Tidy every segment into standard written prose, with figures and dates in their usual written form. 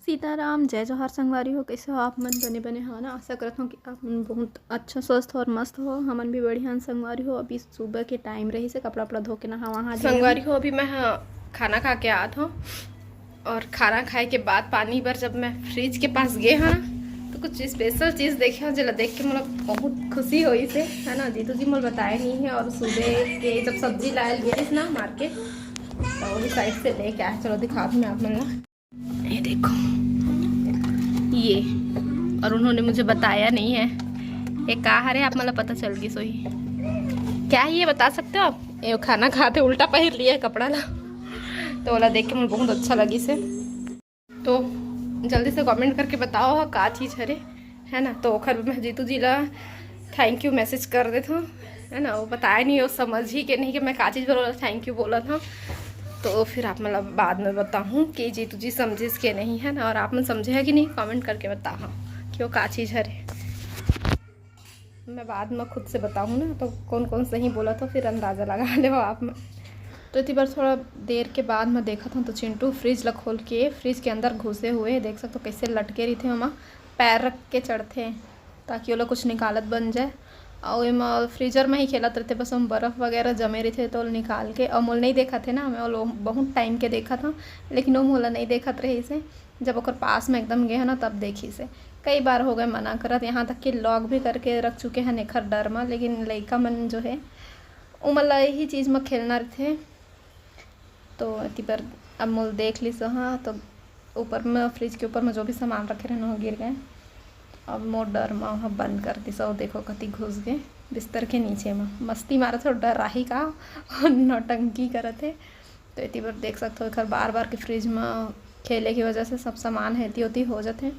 सीताराम जय जोहार संगवारी हो। कैसे हो आप मन? बने बने हो ना। आशा करता हूँ कि आप मन बहुत अच्छा स्वस्थ और मस्त हो। हमन भी बढ़िया संगवारी हो। अभी सुबह के टाइम रही से कपड़ा वपड़ा धो के नहा वहाँ संगवारी हो। अभी मैं खाना खा के आत हूँ और खाना खाए के बाद पानी पर जब मैं फ्रिज के पास गए हाँ तो कुछ स्पेशल चीज़ देखे हो जला देख के मतलब बहुत खुशी हुई से है ना। जीतू जी मुझे बताया नहीं है और सुबह के जब सब्जी लायल गई ना मार्केट तो वही साइड से लेके आए। चलो दिखा दूँ मैं आप मन। ये देखो ये, और उन्होंने मुझे बताया नहीं है ये कहा है। आप मतलब पता चल गई सोई क्या है ये बता सकते हो आप? ये खाना खाते उल्टा पहन लिया कपड़ा ला तो वाला देख के मुझे बहुत अच्छा लगी से। तो जल्दी से कमेंट करके बताओ का चीज़ है ना। तो खर मैं जीतू जी ला थैंक यू मैसेज कर देता हूँ है ना। वो बताया नहीं, वो समझ ही के नहीं कि मैं का चीज़ बोला थैंक यू बोला था। तो फिर आप मतलब बाद में बताऊँ कि जीतू जी समझे के नहीं है ना, और आप में समझे है कि नहीं कमेंट करके बताओ कि वो का चीज़ है। मैं बाद में खुद से बताऊँ ना तो कौन कौन सही बोला तो फिर अंदाज़ा लगा ले आप में। तो इतनी बार थोड़ा देर के बाद मैं देखा था तो चिंटू फ्रिज ला खोल के फ्रिज के अंदर घुसे हुए देख सकते हो कैसे लटके रही थे। वहाँ पैर रख के चढ़ते ताकि वो लोग कुछ निकालत बन जाए। और फ्रीजर में ही खेलत रहते बस। हम बर्फ़ वगैरह जमे रहे थे तो निकाल के और मोल नहीं देखा थे ना। मैं वो बहुत टाइम के देखा था लेकिन वो मोला नहीं देखत रही से। जब ओकर पास में एकदम गए हैं ना तब देखी से। कई बार हो गए मना करत, यहाँ तक कि लॉक भी करके रख चुके हैं नेखर डर में। लेकिन लड़का मन जो है वो मतलब यही चीज़ में खेलना थे। तो इतनी पर अब मोल देख ली सो हाँ तो ऊपर में फ्रिज के ऊपर में जो भी सामान रखे रहे वो गिर गए। अब मोर डर में वहाँ बंद कर दी सो देखो कति घुस गए बिस्तर के नीचे में। मस्ती मारा थे डर राही का और नौटंकी करे थे। तो इतनी बार देख सकते हो घर बार बार के फ्रिज में खेले की वजह से सब सामान हेती होती हो जाते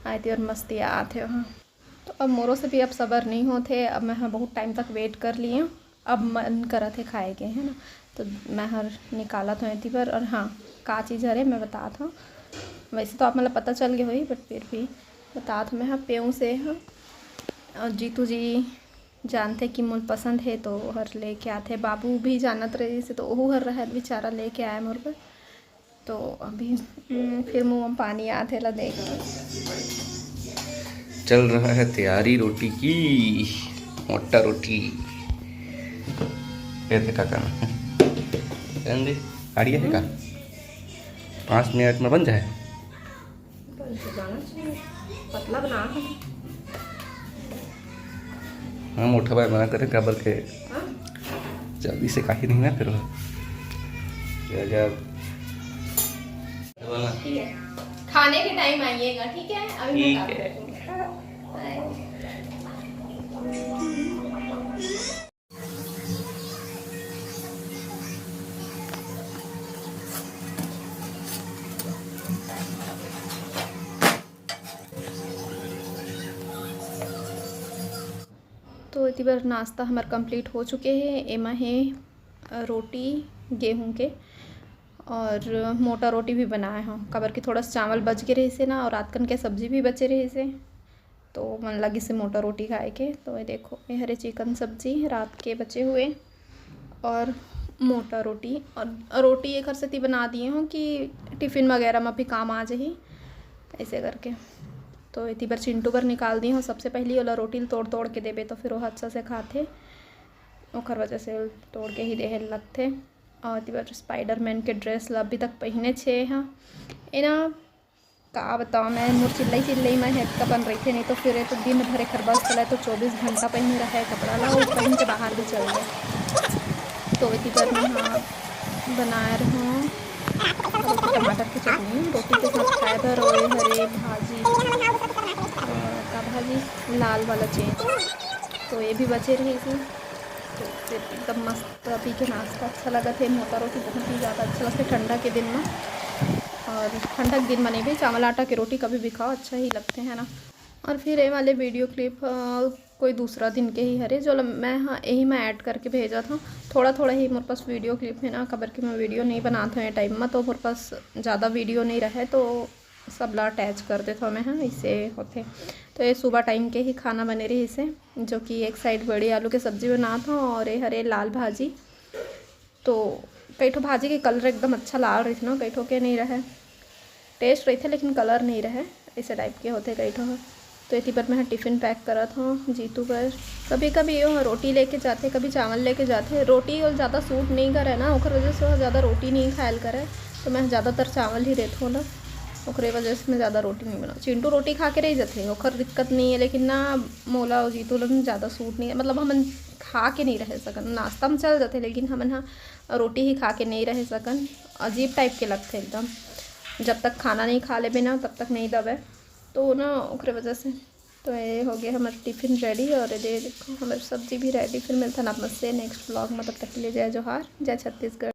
आती और मस्ती आते वहाँ। तो अब मोरों से भी अब सब्र नहीं होते। अब मैं बहुत टाइम तक वेट कर लिए, अब मन करा थे खाए के है ना। तो मैं हर निकाला था इतनी पर। और हाँ का चीज़ है मैं बता था। वैसे तो आप मतलब पता चल गई हुई बट फिर भी बता था मैं। हाँ पेऊ से हाँ और जीतू जी जानते कि मुझे पसंद है तो हर लेके आते। बाबू भी जानत रहे से तो वो हर रहा बेचारा लेके आया मोर पर। तो अभी फिर मुँह में पानी आते ला देख के। चल रहा है तैयारी रोटी की, मोटा रोटी। कैसे का करना आड़िया है का 5 मिनट में बन जाए। पतला बना हाँ मोटा भाई बना करें काबर के जल्दी से काहे नहीं ना फिर जब खाने के टाइम आइएगा ठीक है। अभी ठीक है। तो इतनी बार नाश्ता हमारे कंप्लीट हो चुके हैं। एमा है रोटी गेहूं के और मोटा रोटी भी बनाए हों कबर के थोड़ा चावल बच गए रहे से ना और रात कन के सब्जी भी बचे रहे से तो मन लगी से मोटा रोटी खाए के। तो ये देखो ये हरे चिकन सब्जी रात के बचे हुए और मोटा रोटी। और रोटी एक हर से बना दिए हूँ कि टिफ़िन वगैरह में भी काम आ जाए ऐसे करके। तो इतनी बार चिंटू पर निकाल दी हूँ। सबसे पहली वाला रोटी तोड़ तोड़ के देबे तो फिर वो अच्छा से खाते ओखर वजह से तोड़ के ही देहे लगते। और इतनी बार स्पाइडरमैन के ड्रेस अभी तक पहने छे हाँ ना का बताओ मैं मोर चिल्लाई मैं हेड का बन रही थी। नहीं तो फिर तो दिन भर एक बस चलाए तो 24 घंटा पहने रहा है कपड़ा ला वो पहन के बाहर भी चल गए। तो इतनी बार मैं हाँ बना रहा हूँ टमाटर की चटनी रोटी के साथ खाए बर। और हरे भाजी का भाजी लाल वाला चेंज तो ये भी बचे रहे थी। तो फिर एकदम मस्त अभी के नाश्ता अच्छा लगा थे। मोटा रोटी बहुत ही ज़्यादा अच्छा लगता है ठंडा के दिन में। और ठंडा के दिन में नहीं भी चावल आटा की रोटी कभी भी खाओ अच्छा ही लगते हैं ना। और फिर ये वाले वीडियो क्लिप कोई दूसरा दिन के ही हरे जो मैं हाँ यही मैं ऐड करके भेजा था। थोड़ा थोड़ा ही मेरे पास वीडियो क्लिप है ना खबर की मैं वीडियो नहीं बनाता हूँ टाइम में तो मेरे पास ज़्यादा वीडियो नहीं रहे तो सब ला अटैच कर देता मैं हाँ इससे होते। तो ये सुबह टाइम के ही खाना बने रही इसे जो कि एक साइड बड़ी आलू की सब्ज़ी बना था और ये हरे लाल भाजी। तो कई ठो भाजी के कलर एकदम अच्छा लाल रही थी ना कई ठो के नहीं रहे टेस्ट रही थे लेकिन कलर नहीं रहे, ऐसे टाइप के होते कई ठो। तो इसी पर मैं टिफ़िन पैक करत हूँ जीतू पर। कभी कभी यो रोटी लेके जाते, कभी चावल लेके जाते। रोटी और ज़्यादा सूट नहीं करे ना, ओकर वजह से ज़्यादा रोटी नहीं खायल करे, तो मैं ज़्यादातर चावल ही देत हूँ ना, ओकरे वजह से मैं ज़्यादा रोटी नहीं बनाऊँ। चिंटू रोटी खा के रह जाते, ओकर दिक्कत नहीं है, लेकिन ना मोला और जीतू लोग ज़्यादा सूट नहीं है, मतलब हमन खा के नहीं रह सकन। नाश्ता में चल जाते लेकिन हमन हाँ रोटी ही खा के नहीं रह सकन, अजीब टाइप के लगते एकदम। जब तक खाना नहीं खा लेबे ना तब तक नहीं दबे, तो ना ओकरे वजह से। तो ये हो गया हमारा टिफ़िन रेडी, और ये देखो हमारी सब्जी भी रेडी। फिर मिलता है आप मुझसे नेक्स्ट व्लॉग में, तब तक के लिए जय जोहार, जय छत्तीसगढ़।